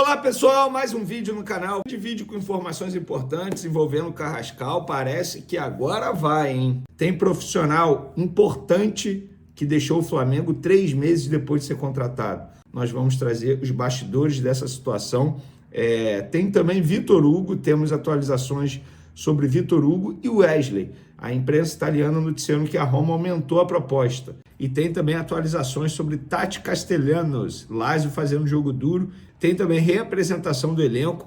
Olá pessoal, mais um vídeo no canal, de vídeo com informações importantes envolvendo o Carrascal. Parece que agora vai, hein? Tem profissional importante que deixou o Flamengo 3 meses depois de ser contratado. Nós vamos trazer os bastidores dessa situação. Tem também Vitor Hugo, temos atualizações sobre Vitor Hugo e Wesley. A imprensa italiana noticiando que a Roma aumentou a proposta. E tem também atualizações sobre Tati Castellanos, Lazio fazendo jogo duro. Tem também reapresentação do elenco.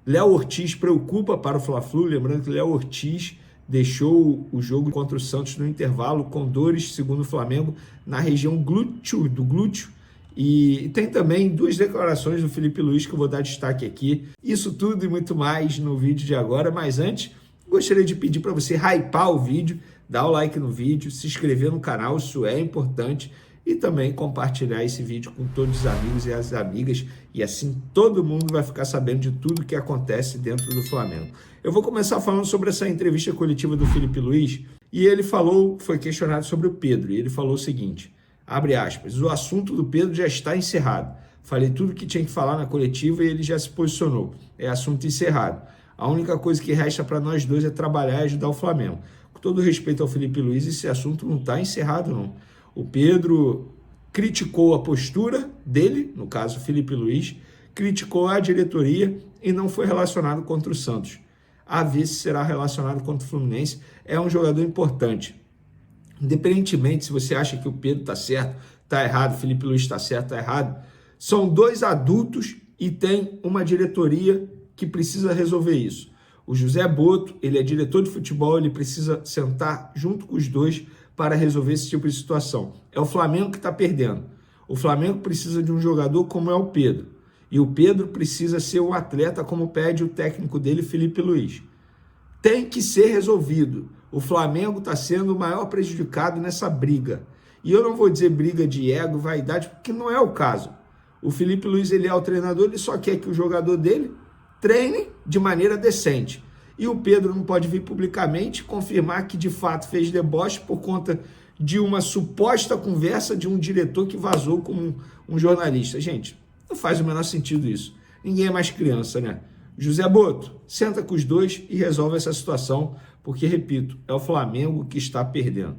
Léo Ortiz preocupa para o Fla-Flu, lembrando que Léo Ortiz deixou o jogo contra o Santos no intervalo com dores, segundo o Flamengo, na região do glúteo. E tem também 2 declarações do Felipe Luiz que eu vou dar destaque aqui. Isso tudo e muito mais no vídeo de agora, mas antes, gostaria de pedir para você hypar o vídeo, dar o like no vídeo, se inscrever no canal, isso é importante, e também compartilhar esse vídeo com todos os amigos e as amigas, e assim todo mundo vai ficar sabendo de tudo que acontece dentro do Flamengo. Eu vou começar falando sobre essa entrevista coletiva do Felipe Luiz, e ele foi questionado sobre o Pedro, e ele falou o seguinte, abre aspas, o assunto do Pedro já está encerrado. Falei tudo que tinha que falar na coletiva e ele já se posicionou. É assunto encerrado. A única coisa que resta para nós dois é trabalhar e ajudar o Flamengo. Com todo respeito ao Felipe Luiz, esse assunto não está encerrado, não. O Pedro criticou a postura dele, no caso Felipe Luiz, criticou a diretoria e não foi relacionado contra o Santos. A ver se será relacionado contra o Fluminense. É um jogador importante. Independentemente se você acha que o Pedro está certo, está errado, o Felipe Luiz está certo, está errado, são 2 adultos e tem uma diretoria que precisa resolver isso. O José Boto, ele é diretor de futebol, ele precisa sentar junto com os 2 para resolver esse tipo de situação. É o Flamengo que está perdendo. O Flamengo precisa de um jogador como é o Pedro. E o Pedro precisa ser um atleta como pede o técnico dele, Felipe Luiz. Tem que ser resolvido. O Flamengo está sendo o maior prejudicado nessa briga. E eu não vou dizer briga de ego, vaidade, porque não é o caso. O Felipe Luiz, ele é o treinador, ele só quer que o jogador dele treine de maneira decente. E o Pedro não pode vir publicamente confirmar que de fato fez deboche por conta de uma suposta conversa de um diretor que vazou com um jornalista. Gente, não faz o menor sentido isso. Ninguém é mais criança, né? José Boto, senta com os 2 e resolve essa situação, porque, repito, é o Flamengo que está perdendo.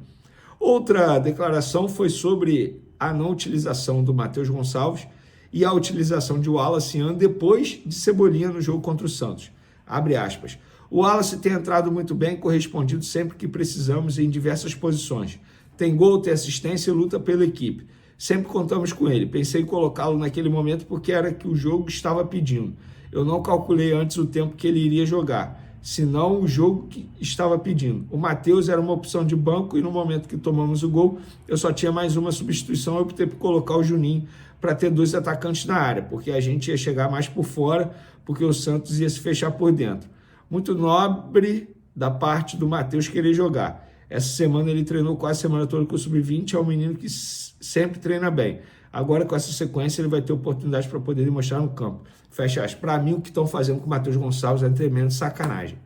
Outra declaração foi sobre a não utilização do Matheus Gonçalves e a utilização de Wallace depois de Cebolinha no jogo contra o Santos. Abre aspas. O Wallace tem entrado muito bem, correspondido sempre que precisamos em diversas posições. Tem gol, tem assistência e luta pela equipe. Sempre contamos com ele. Pensei em colocá-lo naquele momento porque era que o jogo estava pedindo. Eu não calculei antes o tempo que ele iria jogar, senão o jogo que estava pedindo. O Matheus era uma opção de banco e no momento que tomamos o gol, eu só tinha mais uma substituição, eu optei por colocar o Juninho para ter 2 atacantes na área, porque a gente ia chegar mais por fora, porque o Santos ia se fechar por dentro. Muito nobre da parte do Matheus querer jogar. Essa semana ele treinou quase a semana toda com o Sub-20, é um menino que sempre treina bem. Agora, com essa sequência, ele vai ter oportunidade para poder demonstrar no campo. Fecha aspas. Para mim, o que estão fazendo com o Matheus Gonçalves é tremendo sacanagem.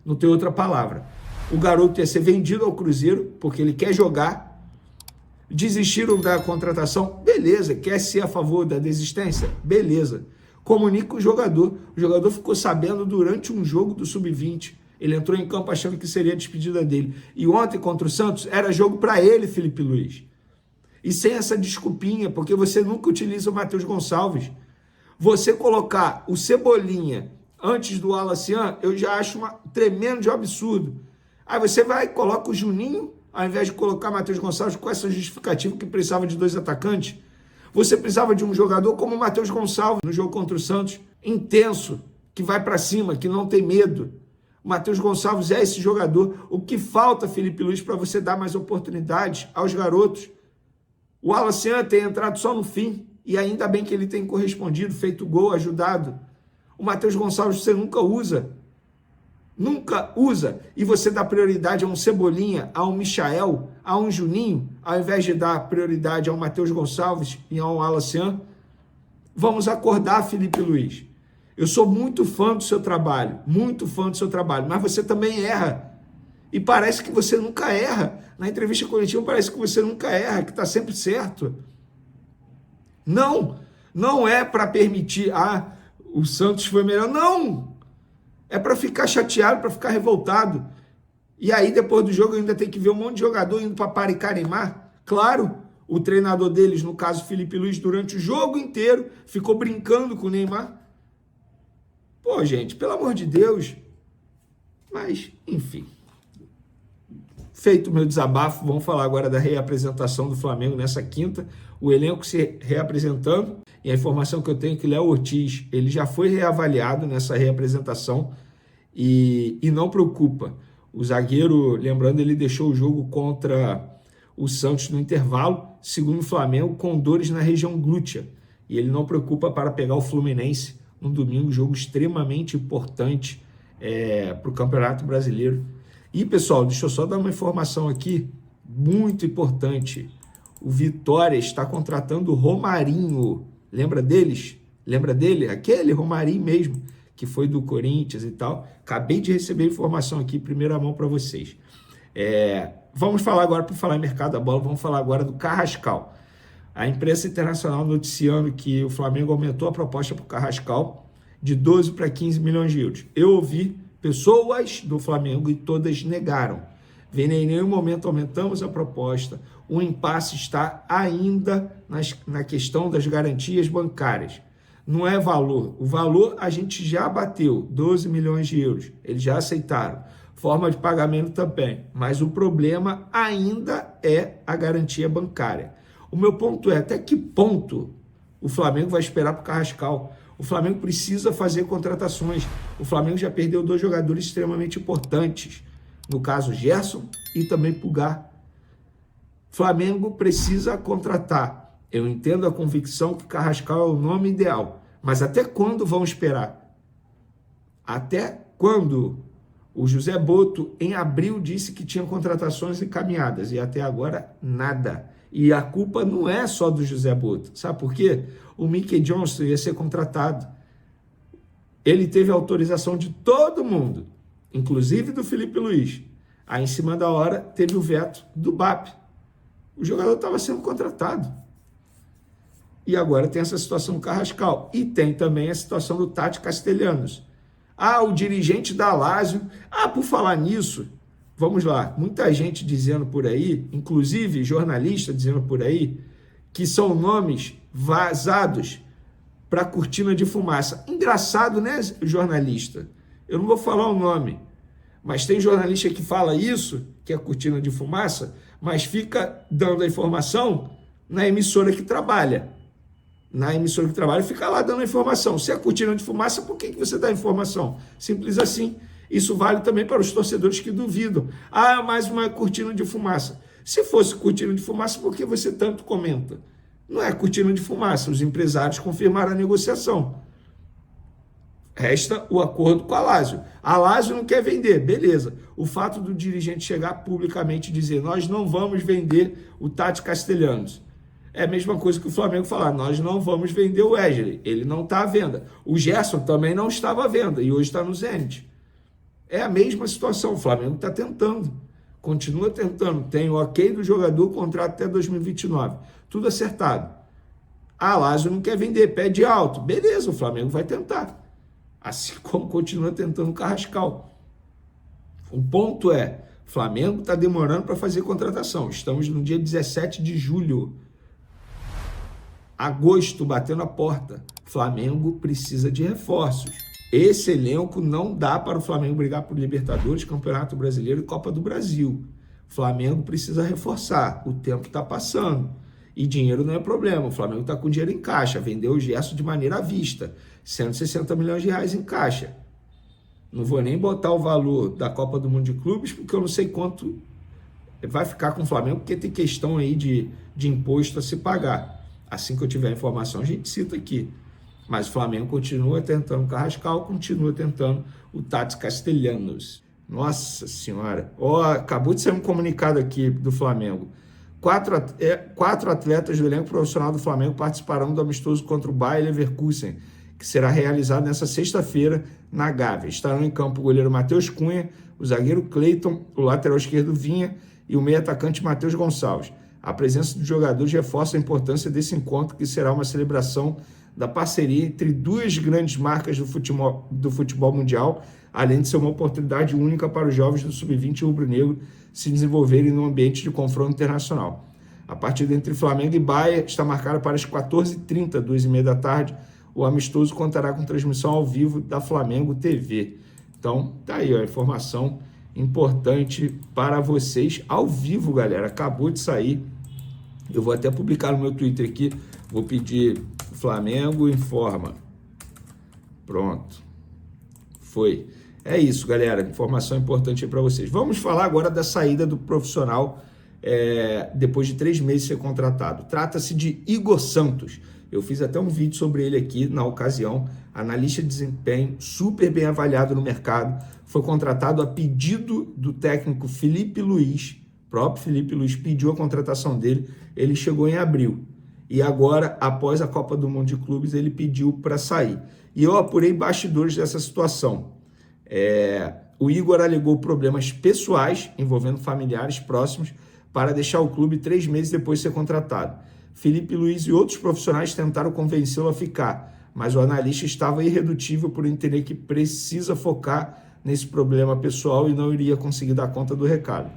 Não tem outra palavra. O garoto ia ser vendido ao Cruzeiro, porque ele quer jogar. Desistiram da contratação? Beleza. Quer ser a favor da desistência? Beleza. Comunica o jogador. O jogador ficou sabendo durante um jogo do Sub-20. Ele entrou em campo achando que seria a despedida dele. E ontem, contra o Santos, era jogo para ele, Felipe Luiz. E sem essa desculpinha, porque você nunca utiliza o Matheus Gonçalves. Você colocar o Cebolinha antes do Wallace, eu já acho tremendo de absurdo. Aí você vai e coloca o Juninho, ao invés de colocar o Matheus Gonçalves com essa justificativa que precisava de 2 atacantes. Você precisava de um jogador como o Matheus Gonçalves no jogo contra o Santos, intenso, que vai para cima, que não tem medo. O Matheus Gonçalves é esse jogador. O que falta, Felipe Luiz, para você dar mais oportunidades aos garotos? O Wallace tem entrado só no fim, e ainda bem que ele tem correspondido, feito gol, ajudado. O Matheus Gonçalves você nunca usa. Nunca usa. E você dá prioridade a um Cebolinha, a um Michael, a um Juninho, ao invés de dar prioridade a um Matheus Gonçalves e a um Wallace. Vamos acordar, Felipe Luiz. Eu sou muito fã do seu trabalho, mas você também erra. E parece que você nunca erra. Na entrevista coletiva parece que você nunca erra, que está sempre certo. Não é para permitir, o Santos foi melhor. Não! É para ficar chateado, para ficar revoltado. E aí, depois do jogo, ainda tem que ver um monte de jogador indo para Paricarimá. Claro, o treinador deles, no caso Felipe Luiz, durante o jogo inteiro, ficou brincando com o Neymar. Pô, gente, pelo amor de Deus. Mas, enfim. Feito o meu desabafo, vamos falar agora da reapresentação do Flamengo nessa quinta. O elenco se reapresentando. E a informação que eu tenho é que o Léo Ortiz, ele já foi reavaliado nessa reapresentação. E não preocupa. O zagueiro, lembrando, ele deixou o jogo contra o Santos no intervalo, segundo o Flamengo, com dores na região glútea. E ele não preocupa para pegar o Fluminense no domingo, jogo extremamente importante para o Campeonato Brasileiro. E, pessoal, deixa eu só dar uma informação aqui, muito importante. O Vitória está contratando o Romarinho. Lembra deles? Lembra dele? Aquele Romarinho mesmo, que foi do Corinthians e tal. Acabei de receber informação aqui, primeira mão para vocês. Vamos falar agora, para falar em mercado da bola, vamos falar agora do Carrascal. A imprensa internacional noticiando que o Flamengo aumentou a proposta para o Carrascal de 12 para 15 milhões de euros. Eu ouvi pessoas do Flamengo e todas negaram. Em nenhum momento aumentamos a proposta. O impasse está ainda na questão das garantias bancárias. Não é valor. O valor a gente já bateu, 12 milhões de euros. Eles já aceitaram. Forma de pagamento também. Mas o problema ainda é a garantia bancária. O meu ponto é, até que ponto o Flamengo vai esperar para o Carrascal? O Flamengo precisa fazer contratações. O Flamengo já perdeu 2 jogadores extremamente importantes. No caso, Gerson e também Pulgar. Flamengo precisa contratar. Eu entendo a convicção que Carrascal é o nome ideal. Mas até quando vão esperar? Até quando? O José Boto, em abril, disse que tinha contratações encaminhadas. E até agora, nada. E a culpa não é só do José Boto. Sabe por quê? O Mickey Johnson ia ser contratado. Ele teve autorização de todo mundo, inclusive do Felipe Luiz. Aí, em cima da hora, teve o veto do BAP. O jogador estava sendo contratado. E agora tem essa situação do Carrascal. E tem também a situação do Tati Castellanos. O dirigente da Lazio. Por falar nisso, vamos lá. Muita gente dizendo por aí, inclusive jornalista dizendo por aí, que são nomes vazados para cortina de fumaça. Engraçado, né, jornalista? Eu não vou falar o nome, mas tem jornalista que fala isso, que é cortina de fumaça, mas fica dando a informação na emissora que trabalha. Na emissora que trabalha, fica lá dando a informação. Se é cortina de fumaça, por que você dá a informação? Simples assim. Isso vale também para os torcedores que duvidam. Mais uma cortina de fumaça. Se fosse cortina de fumaça, por que você tanto comenta? Não é cortina de fumaça. Os empresários confirmaram a negociação. Resta o acordo com a Lazio. A Lazio não quer vender, beleza. O fato do dirigente chegar publicamente e dizer nós não vamos vender o Tati Castellanos. É a mesma coisa que o Flamengo falar, nós não vamos vender o Wesley. Ele não está à venda. O Gerson também não estava à venda e hoje está no Zenit. É a mesma situação. O Flamengo está tentando. Continua tentando. Tem o ok do jogador, contrato até 2029. Tudo acertado. A Lazio não quer vender, pede alto. Beleza, o Flamengo vai tentar. Assim como continua tentando o Carrascal. O ponto é, o Flamengo está demorando para fazer contratação. Estamos no dia 17 de julho. Agosto, batendo a porta. Flamengo precisa de reforços. Esse elenco não dá para o Flamengo brigar por Libertadores, Campeonato Brasileiro e Copa do Brasil. O Flamengo precisa reforçar. O tempo está passando. E dinheiro não é problema. O Flamengo está com dinheiro em caixa. Vendeu o Gerson de maneira à vista. 160 milhões de reais em caixa. Não vou nem botar o valor da Copa do Mundo de Clubes, porque eu não sei quanto vai ficar com o Flamengo, porque tem questão aí de imposto a se pagar. Assim que eu tiver a informação, a gente cita aqui. Mas o Flamengo continua tentando o Carrascal, continua tentando o Tati Castellanos. Nossa Senhora. Acabou de ser um comunicado aqui do Flamengo. 4 atletas do elenco profissional do Flamengo participarão do amistoso contra o Bayer Leverkusen, que será realizado nessa sexta-feira na Gávea. Estarão em campo o goleiro Matheus Cunha, o zagueiro Cleiton, o lateral esquerdo Vinha e o meio-atacante Matheus Gonçalves. A presença dos jogadores reforça a importância desse encontro, que será uma celebração da parceria entre duas grandes marcas do futebol mundial, além de ser uma oportunidade única para os jovens do Sub-20 rubro-negro se desenvolverem num ambiente de confronto internacional. A partida entre Flamengo e Bahia está marcada para as 14h30, 2h30 da tarde. O amistoso contará com transmissão ao vivo da Flamengo TV. Então, tá aí, ó, informação importante para vocês ao vivo, galera. Acabou de sair. Eu vou até publicar no meu Twitter aqui. Vou pedir Flamengo informa. Pronto. Foi. É isso, galera. Informação importante aí para vocês. Vamos falar agora da saída do profissional depois de 3 meses de ser contratado. Trata-se de Igor Santos. Eu fiz até um vídeo sobre ele aqui na ocasião. Analista de desempenho, super bem avaliado no mercado. Foi contratado a pedido do técnico Felipe Luiz. O próprio Felipe Luiz pediu a contratação dele. Ele chegou em abril. E agora, após a Copa do Mundo de Clubes, ele pediu para sair. E eu apurei bastidores dessa situação. O Igor alegou problemas pessoais envolvendo familiares próximos para deixar o clube 3 meses depois de ser contratado. Felipe Luiz e outros profissionais tentaram convencê-lo a ficar, mas o analista estava irredutível por entender que precisa focar nesse problema pessoal e não iria conseguir dar conta do recado.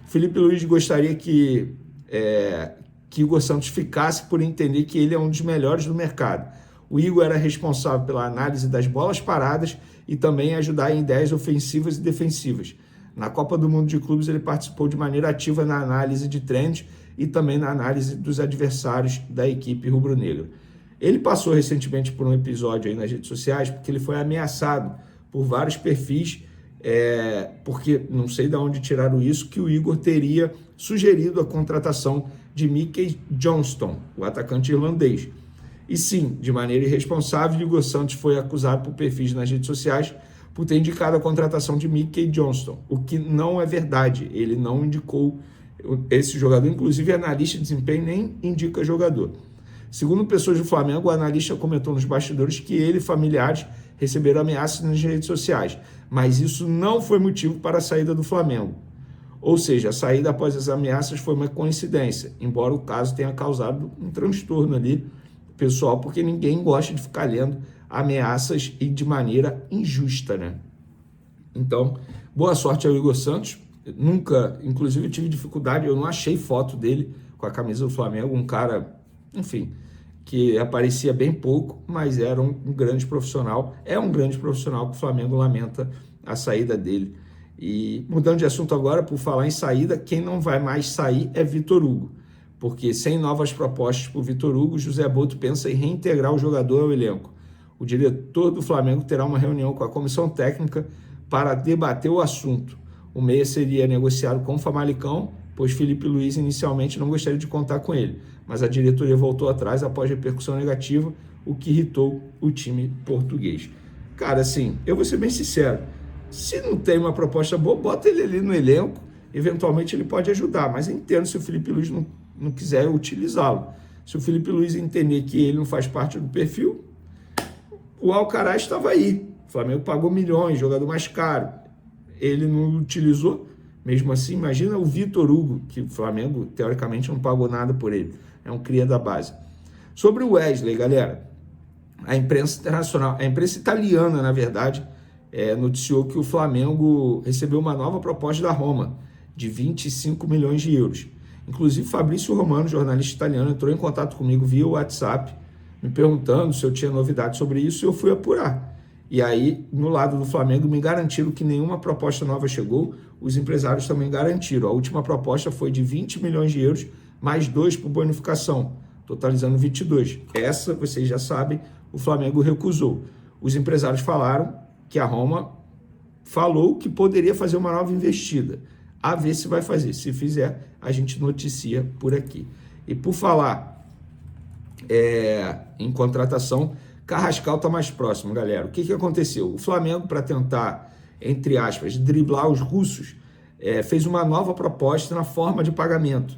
Felipe Luiz gostaria que Igor Santos ficasse por entender que ele é um dos melhores do mercado. O Igor era responsável pela análise das bolas paradas e também ajudar em ideias ofensivas e defensivas. Na Copa do Mundo de Clubes, ele participou de maneira ativa na análise de trends e também na análise dos adversários da equipe rubro-negra. Ele passou recentemente por um episódio aí nas redes sociais, porque ele foi ameaçado por vários perfis, porque não sei de onde tiraram isso, que o Igor teria sugerido a contratação de Mickey Johnston, o atacante irlandês. E sim, de maneira irresponsável, Igor Santos foi acusado por perfis nas redes sociais por ter indicado a contratação de Mickey Johnston, o que não é verdade. Ele não indicou esse jogador, inclusive analista de desempenho nem indica jogador. Segundo pessoas do Flamengo, o analista comentou nos bastidores que ele e familiares receberam ameaças nas redes sociais, mas isso não foi motivo para a saída do Flamengo. Ou seja, a saída após as ameaças foi uma coincidência, embora o caso tenha causado um transtorno ali pessoal, porque ninguém gosta de ficar lendo ameaças e de maneira injusta, né? Então, boa sorte ao Igor Santos. Nunca, inclusive eu tive dificuldade, eu não achei foto dele com a camisa do Flamengo, um cara, enfim, que aparecia bem pouco, mas era um grande profissional, é um grande profissional que o Flamengo lamenta a saída dele. E mudando de assunto agora, por falar em saída, quem não vai mais sair é Vitor Hugo, porque sem novas propostas por Vitor Hugo, José Boto pensa em reintegrar o jogador ao elenco. O diretor do Flamengo terá uma reunião com a comissão técnica para debater o assunto. O meia seria negociado com o Famalicão, pois Felipe Luiz inicialmente não gostaria de contar com ele, mas a diretoria voltou atrás após repercussão negativa, o que irritou o time português. Cara, assim, eu vou ser bem sincero, se não tem uma proposta boa, bota ele ali no elenco, eventualmente ele pode ajudar, mas entendo se o Felipe Luiz não quiser utilizá-lo. Se o Felipe Luiz entender que ele não faz parte do perfil, o Alcaraz estava aí, o Flamengo pagou milhões, jogador mais caro, ele não utilizou, mesmo assim, imagina o Vitor Hugo, que o Flamengo, teoricamente, não pagou nada por ele, é um cria da base. Sobre o Wesley, galera, a imprensa internacional, a imprensa italiana, na verdade, noticiou que o Flamengo recebeu uma nova proposta da Roma, de 25 milhões de euros. Inclusive, Fabrício Romano, jornalista italiano, entrou em contato comigo via WhatsApp, me perguntando se eu tinha novidade sobre isso, e eu fui apurar. E aí, no lado do Flamengo, me garantiram que nenhuma proposta nova chegou, os empresários também garantiram. A última proposta foi de 20 milhões de euros, mais 2 por bonificação, totalizando 22. Essa, vocês já sabem, o Flamengo recusou. Os empresários falaram que a Roma falou que poderia fazer uma nova investida. A ver se vai fazer. Se fizer, a gente noticia por aqui. E por falar em contratação, Carrascal está mais próximo, galera. O que aconteceu? O Flamengo, para tentar, entre aspas, driblar os russos, fez uma nova proposta na forma de pagamento,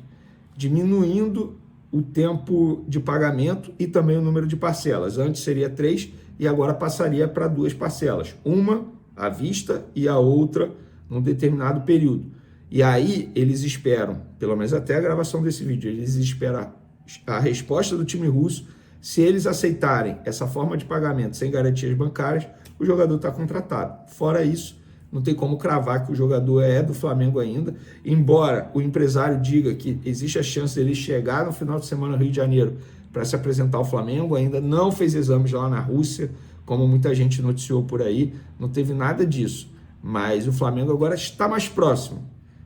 diminuindo o tempo de pagamento e também o número de parcelas. Antes seria 3 e agora passaria para 2 parcelas. Uma à vista e a outra num determinado período. E aí eles esperam, pelo menos até a gravação desse vídeo, eles esperam a resposta do time russo Se eles aceitarem essa forma de pagamento sem garantias bancárias, o jogador está contratado. Fora isso, não tem como cravar que o jogador é do Flamengo ainda, embora o empresário diga que existe a chance dele chegar no final de semana no Rio de Janeiro para se apresentar ao Flamengo, ainda não fez exames lá na Rússia, como muita gente noticiou por aí, não teve nada disso. Mas o Flamengo agora está mais próximo.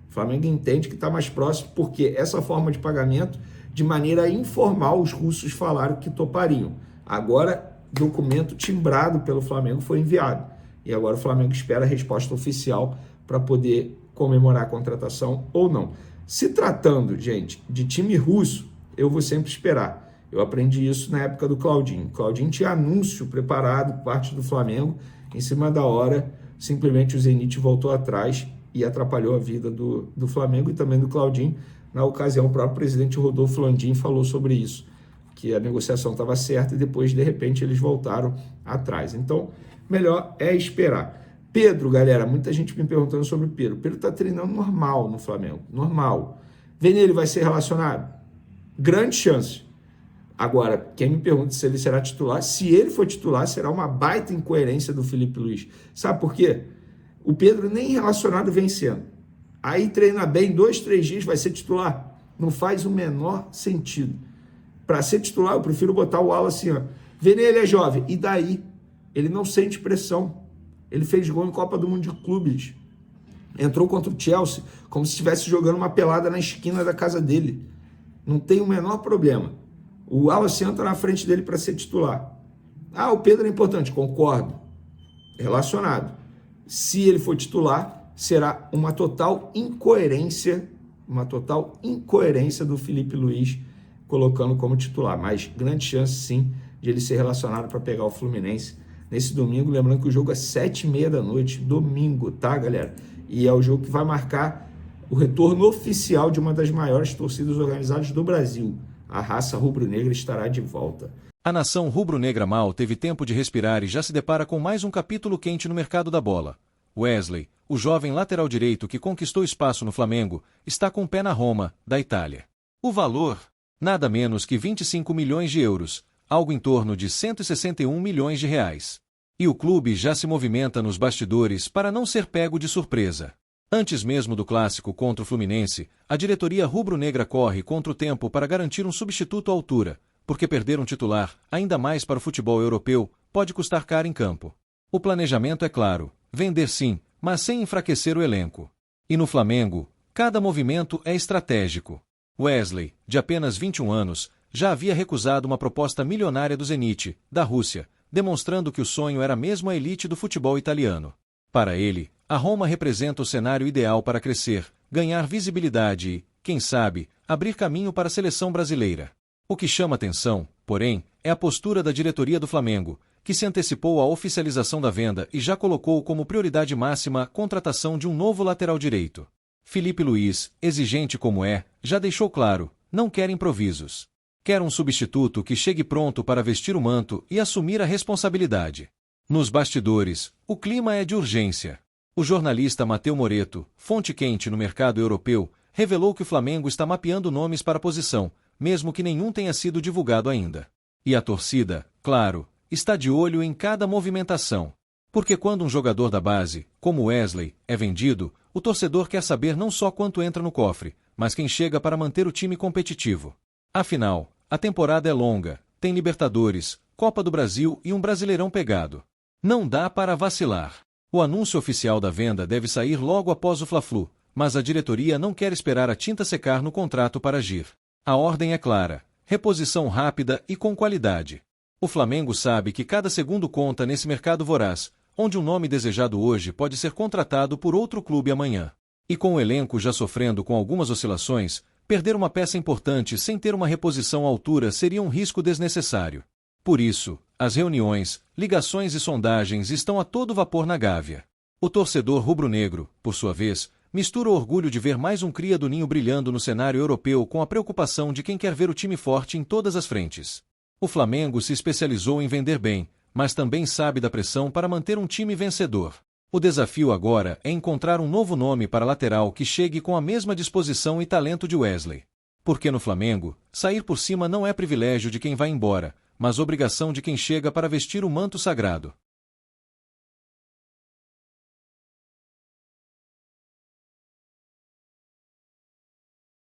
O Flamengo entende que está mais próximo porque essa forma de pagamento, de maneira informal, os russos falaram que topariam. Agora, documento timbrado pelo Flamengo foi enviado. E agora o Flamengo espera a resposta oficial para poder comemorar a contratação ou não. Se tratando, gente, de time russo, eu vou sempre esperar. Eu aprendi isso na época do Claudinho. Claudinho tinha anúncio preparado por parte do Flamengo, em cima da hora, simplesmente o Zenit voltou atrás e atrapalhou a vida do Flamengo e também do Claudinho. Na ocasião, o próprio presidente Rodolfo Landim falou sobre isso, que a negociação estava certa e depois, de repente, eles voltaram atrás. Então, melhor é esperar. Pedro, galera, muita gente me perguntando sobre o Pedro. O Pedro está treinando normal no Flamengo, normal. Vene, vai ser relacionado? Grande chance. Agora, quem me pergunta se ele será titular, se ele for titular, será uma baita incoerência do Felipe Luiz. Sabe por quê? O Pedro nem relacionado vem sendo. Aí treina bem, 2, 3 dias, vai ser titular. Não faz o menor sentido. Para ser titular, eu prefiro botar o Alan assim, ó. Vene, ele é jovem. E daí? Ele não sente pressão. Ele fez gol em Copa do Mundo de Clubes. Entrou contra o Chelsea como se estivesse jogando uma pelada na esquina da casa dele. Não tem o menor problema. O Wallace entra na frente dele para ser titular. Ah, o Pedro é importante. Concordo. Relacionado. Se ele for titular, será uma total incoerência do Felipe Luiz colocando como titular. Mas grande chance, sim, de ele ser relacionado para pegar o Fluminense nesse domingo, lembrando que o jogo é 7h30 da noite, domingo, tá, galera? E é o jogo que vai marcar o retorno oficial de uma das maiores torcidas organizadas do Brasil. A raça rubro-negra estará de volta. A nação rubro-negra mal teve tempo de respirar e já se depara com mais um capítulo quente no mercado da bola. Wesley, o jovem lateral direito que conquistou espaço no Flamengo, está com o pé na Roma, da Itália. O valor? Nada menos que 25 milhões de euros, algo em torno de 161 milhões de reais. E o clube já se movimenta nos bastidores para não ser pego de surpresa. Antes mesmo do clássico contra o Fluminense, a diretoria rubro-negra corre contra o tempo para garantir um substituto à altura, porque perder um titular, ainda mais para o futebol europeu, pode custar caro em campo. O planejamento é claro, vender sim, mas sem enfraquecer o elenco. E no Flamengo, cada movimento é estratégico. Wesley, de apenas 21 anos, já havia recusado uma proposta milionária do Zenit, da Rússia, demonstrando que o sonho era mesmo a elite do futebol italiano. Para ele, a Roma representa o cenário ideal para crescer, ganhar visibilidade e, quem sabe, abrir caminho para a seleção brasileira. O que chama atenção, porém, é a postura da diretoria do Flamengo, que se antecipou à oficialização da venda e já colocou como prioridade máxima a contratação de um novo lateral direito. Felipe Luiz, exigente como é, já deixou claro, não quer improvisos. Quer um substituto que chegue pronto para vestir o manto e assumir a responsabilidade. Nos bastidores, o clima é de urgência. O jornalista Mateu Moreto, fonte quente no mercado europeu, revelou que o Flamengo está mapeando nomes para a posição, mesmo que nenhum tenha sido divulgado ainda. E a torcida, claro, está de olho em cada movimentação. Porque quando um jogador da base, como Wesley, é vendido, o torcedor quer saber não só quanto entra no cofre, mas quem chega para manter o time competitivo. Afinal, a temporada é longa, tem Libertadores, Copa do Brasil e um Brasileirão pegado. Não dá para vacilar. O anúncio oficial da venda deve sair logo após o Fla-Flu, mas a diretoria não quer esperar a tinta secar no contrato para agir. A ordem é clara, reposição rápida e com qualidade. O Flamengo sabe que cada segundo conta nesse mercado voraz, onde um nome desejado hoje pode ser contratado por outro clube amanhã. E com o elenco já sofrendo com algumas oscilações, perder uma peça importante sem ter uma reposição à altura seria um risco desnecessário. Por isso, as reuniões, ligações e sondagens estão a todo vapor na Gávea. O torcedor rubro-negro, por sua vez, mistura o orgulho de ver mais um cria do ninho brilhando no cenário europeu com a preocupação de quem quer ver o time forte em todas as frentes. O Flamengo se especializou em vender bem, mas também sabe da pressão para manter um time vencedor. O desafio agora é encontrar um novo nome para lateral que chegue com a mesma disposição e talento de Wesley. Porque no Flamengo, sair por cima não é privilégio de quem vai embora, mas obrigação de quem chega para vestir o manto sagrado.